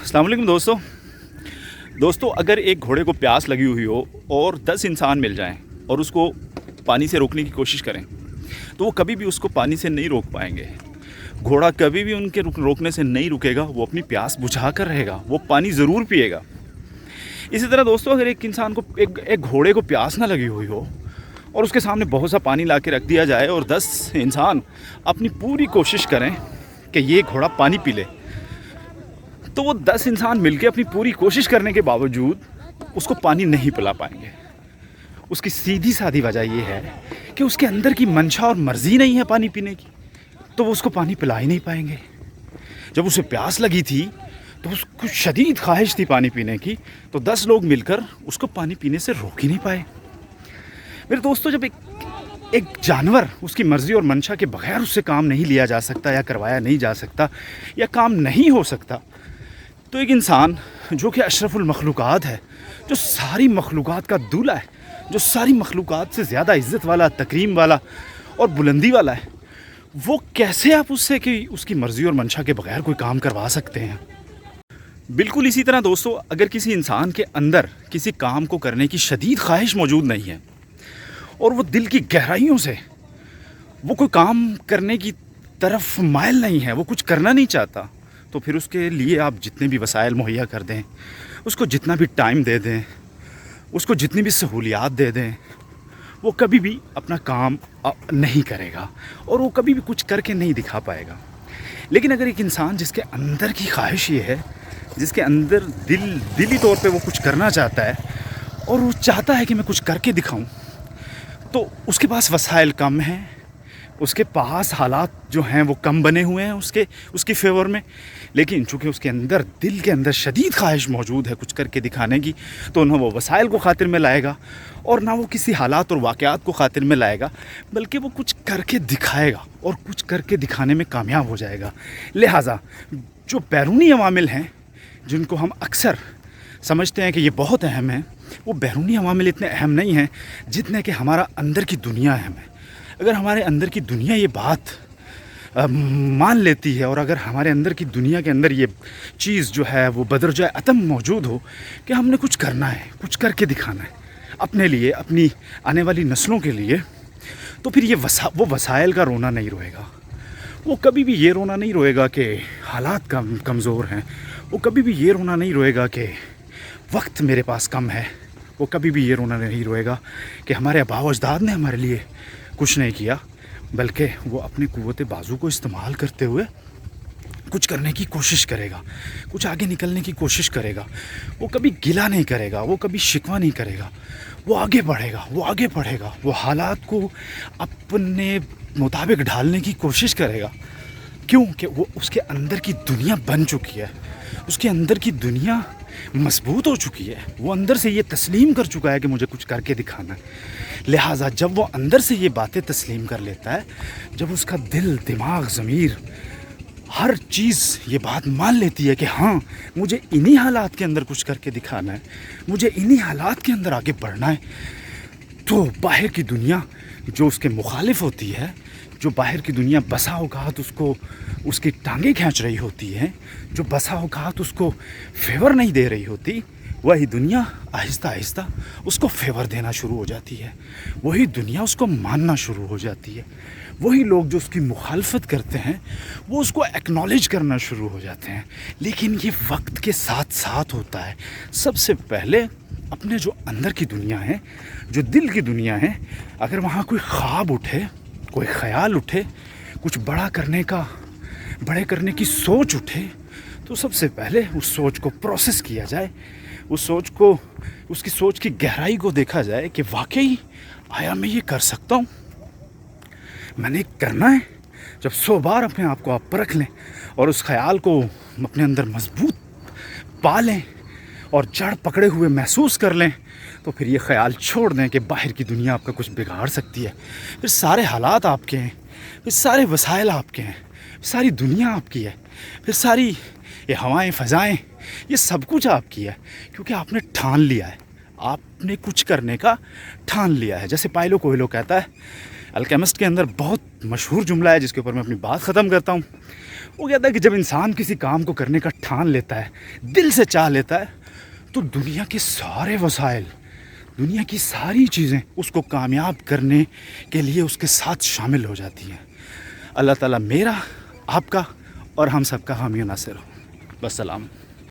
السلام علیکم دوستوں اگر ایک گھوڑے کو پیاس لگی ہوئی ہو اور 10 انسان مل جائیں اور اس کو پانی سے روکنے کی کوشش کریں تو وہ کبھی بھی اس کو پانی سے نہیں روک پائیں گے. گھوڑا کبھی بھی ان کے روکنے سے نہیں رکے گا. وہ اپنی پیاس بجھا کر رہے گا, وہ پانی ضرور پیے گا. اسی طرح دوستوں اگر ایک انسان کو ایک گھوڑے کو پیاس نہ لگی ہوئی ہو اور اس کے سامنے بہت سا پانی لا کے رکھ دیا جائے اور 10 انسان اپنی پوری کوشش کریں کہ یہ گھوڑا پانی پی لے, تو وہ 10 انسان مل کے اپنی پوری کوشش کرنے کے باوجود اس کو پانی نہیں پلا پائیں گے. اس کی سیدھی سادھی وجہ یہ ہے کہ اس کے اندر کی منشا اور مرضی نہیں ہے پانی پینے کی, تو وہ اس کو پانی پلا ہی نہیں پائیں گے. جب اسے پیاس لگی تھی تو اس کو شدید خواہش تھی پانی پینے کی, تو 10 لوگ مل کر اس کو پانی پینے سے روک ہی نہیں پائے. میرے دوستوں جب ایک جانور اس کی مرضی اور منشا کے بغیر اس سے کام نہیں لیا جا سکتا یا کروایا نہیں جا سکتا یا کام نہیں ہو سکتا, تو ایک انسان جو کہ اشرف المخلوقات ہے, جو ساری مخلوقات کا دولہ ہے, جو ساری مخلوقات سے زیادہ عزت والا, تکریم والا اور بلندی والا ہے, وہ کیسے آپ اس سے کہ اس کی مرضی اور منشا کے بغیر کوئی کام کروا سکتے ہیں. بالکل اسی طرح دوستو اگر کسی انسان کے اندر کسی کام کو کرنے کی شدید خواہش موجود نہیں ہے اور وہ دل کی گہرائیوں سے وہ کوئی کام کرنے کی طرف مائل نہیں ہے, وہ کچھ کرنا نہیں چاہتا, تو پھر اس کے لیے آپ جتنے بھی وسائل مہیا کر دیں, اس کو جتنا بھی ٹائم دے دیں, اس کو جتنی بھی سہولیات دے دیں, وہ کبھی بھی اپنا کام نہیں کرے گا اور وہ کبھی بھی کچھ کر کے نہیں دکھا پائے گا. لیکن اگر ایک انسان جس کے اندر کی خواہش یہ ہے, جس کے اندر دلی طور پہ وہ کچھ کرنا چاہتا ہے اور وہ چاہتا ہے کہ میں کچھ کر کے دکھاؤں, تو اس کے پاس وسائل کم ہیں, اس کے پاس حالات جو ہیں وہ کم بنے ہوئے ہیں اس کی فیور میں, لیکن چونکہ اس کے اندر دل کے اندر شدید خواہش موجود ہے کچھ کر کے دکھانے کی, تو نہ وہ وسائل کو خاطر میں لائے گا اور نہ وہ کسی حالات اور واقعات کو خاطر میں لائے گا, بلکہ وہ کچھ کر کے دکھائے گا اور کچھ کر کے دکھانے میں کامیاب ہو جائے گا. لہٰذا جو بیرونی عوامل ہیں جن کو ہم اکثر سمجھتے ہیں کہ یہ بہت اہم ہیں, وہ بیرونی عوامل اتنے اہم نہیں ہیں جتنے کہ ہمارا اندر کی دنیا اہم ہے. اگر ہمارے اندر کی دنیا یہ بات مان لیتی ہے اور اگر ہمارے اندر کی دنیا کے اندر یہ چیز جو ہے وہ بدرجہ عتم موجود ہو کہ ہم نے کچھ کرنا ہے, کچھ کر کے دکھانا ہے اپنے لیے, اپنی آنے والی نسلوں کے لیے, تو پھر وہ وسائل کا رونا نہیں روئے گا. وہ کبھی بھی یہ رونا نہیں روئے گا کہ حالات کمزور ہیں, وہ کبھی بھی یہ رونا نہیں روئے گا کہ وقت میرے پاس کم ہے, وہ کبھی بھی یہ رونا نہیں روئے گا کہ ہمارے آباء و اجداد نے ہمارے لیے کچھ نہیں کیا, بلکہ وہ اپنی قوت بازو کو استعمال کرتے ہوئے کچھ کرنے کی کوشش کرے گا, کچھ آگے نکلنے کی کوشش کرے گا. وہ کبھی گلہ نہیں کرے گا, وہ کبھی شکوہ نہیں کرے گا, وہ آگے بڑھے گا, وہ آگے بڑھے گا, وہ حالات کو اپنے مطابق ڈھالنے کی کوشش کرے گا. کیوں کہ وہ اس کے اندر کی دنیا بن چکی ہے, اس کے اندر کی دنیا مضبوط ہو چکی ہے, وہ اندر سے یہ تسلیم کر چکا ہے کہ مجھے کچھ کر کے دکھانا ہے. لہٰذا جب وہ اندر سے یہ باتیں تسلیم کر لیتا ہے, جب اس کا دل, دماغ, ضمیر, ہر چیز یہ بات مان لیتی ہے کہ ہاں مجھے انہی حالات کے اندر کچھ کر کے دکھانا ہے, مجھے انہی حالات کے اندر آگے بڑھنا ہے, تو باہر کی دنیا جو اس کے مخالف ہوتی ہے, جو باہر کی دنیا بسا اوقات اس کی ٹانگیں کھینچ رہی ہوتی ہے, جو بسا اوقات اس کو فیور نہیں دے رہی ہوتی, وہی دنیا آہستہ آہستہ اس کو فیور دینا شروع ہو جاتی ہے, وہی دنیا اس کو ماننا شروع ہو جاتی ہے. وہی لوگ جو اس کی مخالفت کرتے ہیں وہ اس کو ایکنالج کرنا شروع ہو جاتے ہیں. لیکن یہ وقت کے ساتھ ساتھ ہوتا ہے. سب سے پہلے اپنے جو اندر کی دنیا ہے, جو دل کی دنیا ہے, اگر وہاں کوئی خواب اٹھے, کوئی خیال اٹھے, کچھ بڑے کرنے کی سوچ اٹھے, تو سب سے پہلے اس سوچ کو پروسیس کیا جائے, اس کی سوچ کی گہرائی کو دیکھا جائے کہ واقعی آیا میں یہ کر سکتا ہوں, میں نے کرنا ہے. جب 100 بار اپنے آپ کو آپ پرکھ لیں اور اس خیال کو اپنے اندر مضبوط پا لیں اور جڑ پکڑے ہوئے محسوس کر لیں, تو پھر یہ خیال چھوڑ دیں کہ باہر کی دنیا آپ کا کچھ بگاڑ سکتی ہے. پھر سارے حالات آپ کے ہیں, پھر سارے وسائل آپ کے ہیں, ساری دنیا آپ کی ہے, پھر ساری یہ ہوائیں, فضائیں, یہ سب کچھ آپ کی ہے, کیونکہ آپ نے ٹھان لیا ہے, آپ نے کچھ کرنے کا ٹھان لیا ہے. جیسے پائلو کوئلو کہتا ہے الکیمسٹ کے اندر بہت مشہور جملہ ہے جس کے اوپر میں اپنی بات ختم کرتا ہوں. وہ کہتا ہے کہ جب انسان کسی کام کو کرنے کا ٹھان لیتا ہے, دل سے چاہ لیتا ہے, تو دنیا کے سارے وسائل, دنیا کی ساری چیزیں اس کو کامیاب کرنے کے لیے اس کے ساتھ شامل ہو جاتی ہیں. اللہ تعالیٰ میرا, آپ کا اور ہم سب کا حامی و ناصر ہو. بس سلام.